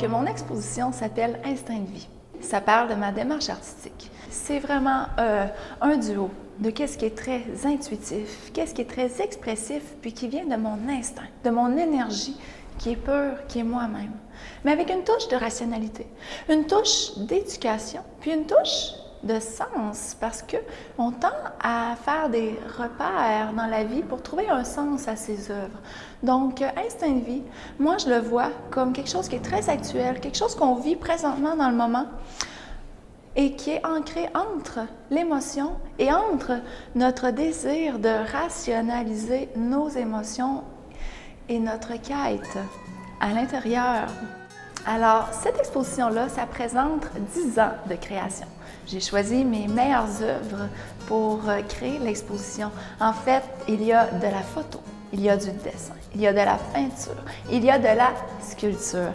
Donc, mon exposition s'appelle Instinct de vie. Ça parle de ma démarche artistique. C'est vraiment un duo de qu'est-ce qui est très intuitif, qu'est-ce qui est très expressif, puis qui vient de mon instinct, de mon énergie qui est pure, qui est moi-même. Mais avec une touche de rationalité, une touche d'éducation, puis une touche de sens, parce qu'on tend à faire des repères dans la vie pour trouver un sens à ses œuvres. Donc, Instinct de vie, moi, je le vois comme quelque chose qui est très actuel, quelque chose qu'on vit présentement dans le moment et qui est ancré entre l'émotion et entre notre désir de rationaliser nos émotions et notre quête à l'intérieur. Alors, cette exposition-là, ça présente 10 ans de création. J'ai choisi mes meilleures œuvres pour créer l'exposition. En fait, il y a de la photo, il y a du dessin, il y a de la peinture, il y a de la sculpture.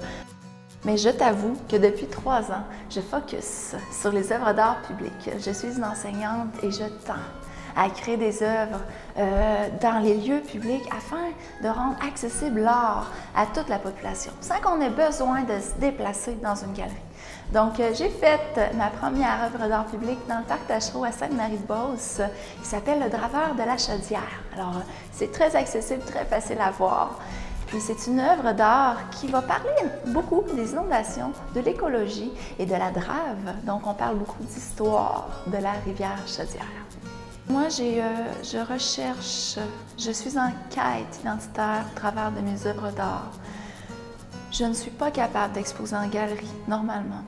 Mais je t'avoue que depuis 3 ans, je focus sur les œuvres d'art public. Je suis une enseignante et je tends à créer des œuvres dans les lieux publics afin de rendre accessible l'art à toute la population, sans qu'on ait besoin de se déplacer dans une galerie. Donc, j'ai fait ma première œuvre d'art public dans le parc Taschereau à Sainte-Marie-de-Beauce, qui s'appelle Le Draveur de la Chaudière. Alors, c'est très accessible, très facile à voir. Puis, c'est une œuvre d'art qui va parler beaucoup des inondations, de l'écologie et de la drave. Donc, on parle beaucoup d'histoire de la rivière Chaudière. Moi, je recherche, je suis en quête identitaire au travers de mes œuvres d'art. Je ne suis pas capable d'exposer en galerie, normalement,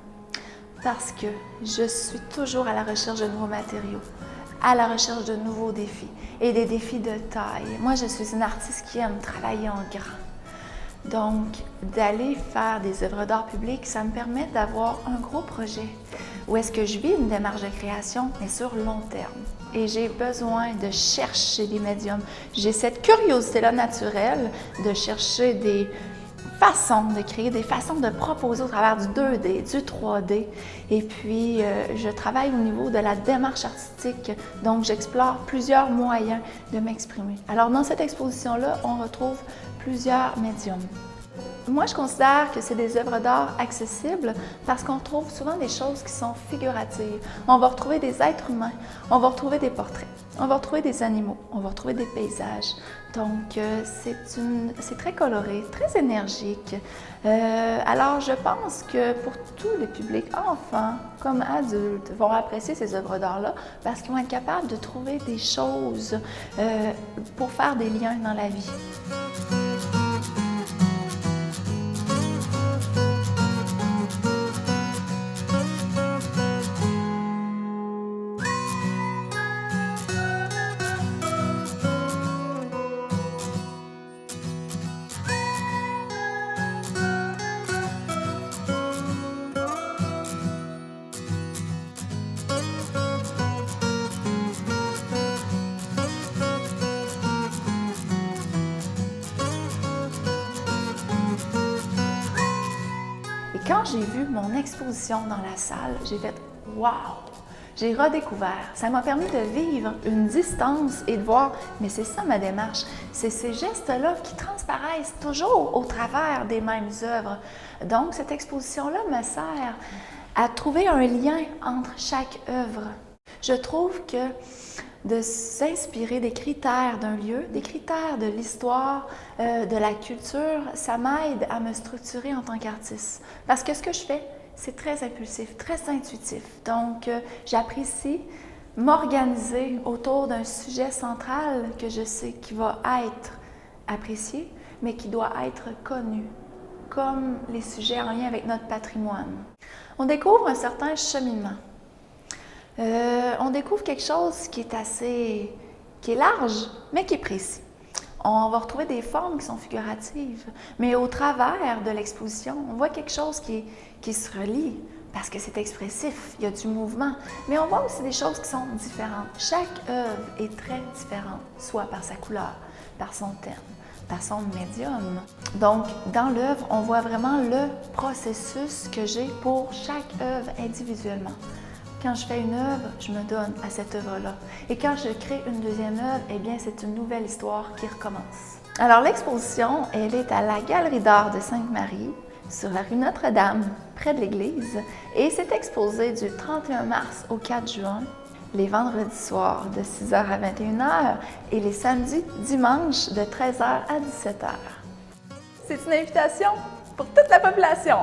parce que je suis toujours à la recherche de nouveaux matériaux, à la recherche de nouveaux défis et des défis de taille. Moi, je suis une artiste qui aime travailler en grand. Donc, d'aller faire des œuvres d'art public, ça me permet d'avoir un gros projet où est-ce que je vis une démarche de création, mais sur long terme. Et j'ai besoin de chercher des médiums. J'ai cette curiosité-là naturelle de chercher des façons de créer, des façons de proposer au travers du 2D, du 3D. Et puis, je travaille au niveau de la démarche artistique, donc j'explore plusieurs moyens de m'exprimer. Alors, dans cette exposition-là, on retrouve plusieurs médiums. Moi, je considère que c'est des œuvres d'art accessibles parce qu'on trouve souvent des choses qui sont figuratives. On va retrouver des êtres humains, on va retrouver des portraits, on va retrouver des animaux, on va retrouver des paysages. Donc, c'est très coloré, très énergique. Alors, je pense que pour tous les publics, enfants comme adultes, vont apprécier ces œuvres d'art-là parce qu'ils vont être capables de trouver des choses pour faire des liens dans la vie. Et quand j'ai vu mon exposition dans la salle, j'ai fait « wow ». J'ai redécouvert. Ça m'a permis de vivre une distance et de voir, mais c'est ça ma démarche. C'est ces gestes-là qui transparaissent toujours au travers des mêmes œuvres. Donc, cette exposition-là me sert à trouver un lien entre chaque œuvre. Je trouve que de s'inspirer des critères d'un lieu, des critères de l'histoire, de la culture, ça m'aide à me structurer en tant qu'artiste. Parce que ce que je fais, c'est très impulsif, très intuitif. Donc, j'apprécie m'organiser autour d'un sujet central que je sais qui va être apprécié, mais qui doit être connu, comme les sujets en lien avec notre patrimoine. On découvre un certain cheminement. On découvre quelque chose qui est large, mais qui est précis. On va retrouver des formes qui sont figuratives, mais au travers de l'exposition, on voit quelque chose qui se relie, parce que c'est expressif, il y a du mouvement, mais on voit aussi des choses qui sont différentes. Chaque œuvre est très différente, soit par sa couleur, par son thème, par son médium. Donc, dans l'œuvre, on voit vraiment le processus que j'ai pour chaque œuvre individuellement. Quand je fais une œuvre, je me donne à cette œuvre-là. Et quand je crée une deuxième œuvre, eh bien, c'est une nouvelle histoire qui recommence. Alors, l'exposition, elle est à la Galerie d'art de Sainte-Marie. sur la rue Notre-Dame, près de l'église, et c'est exposé du 31 mars au 4 juin, les vendredis soirs de 6h à 21h et les samedis, dimanches de 13h à 17h. C'est une invitation pour toute la population!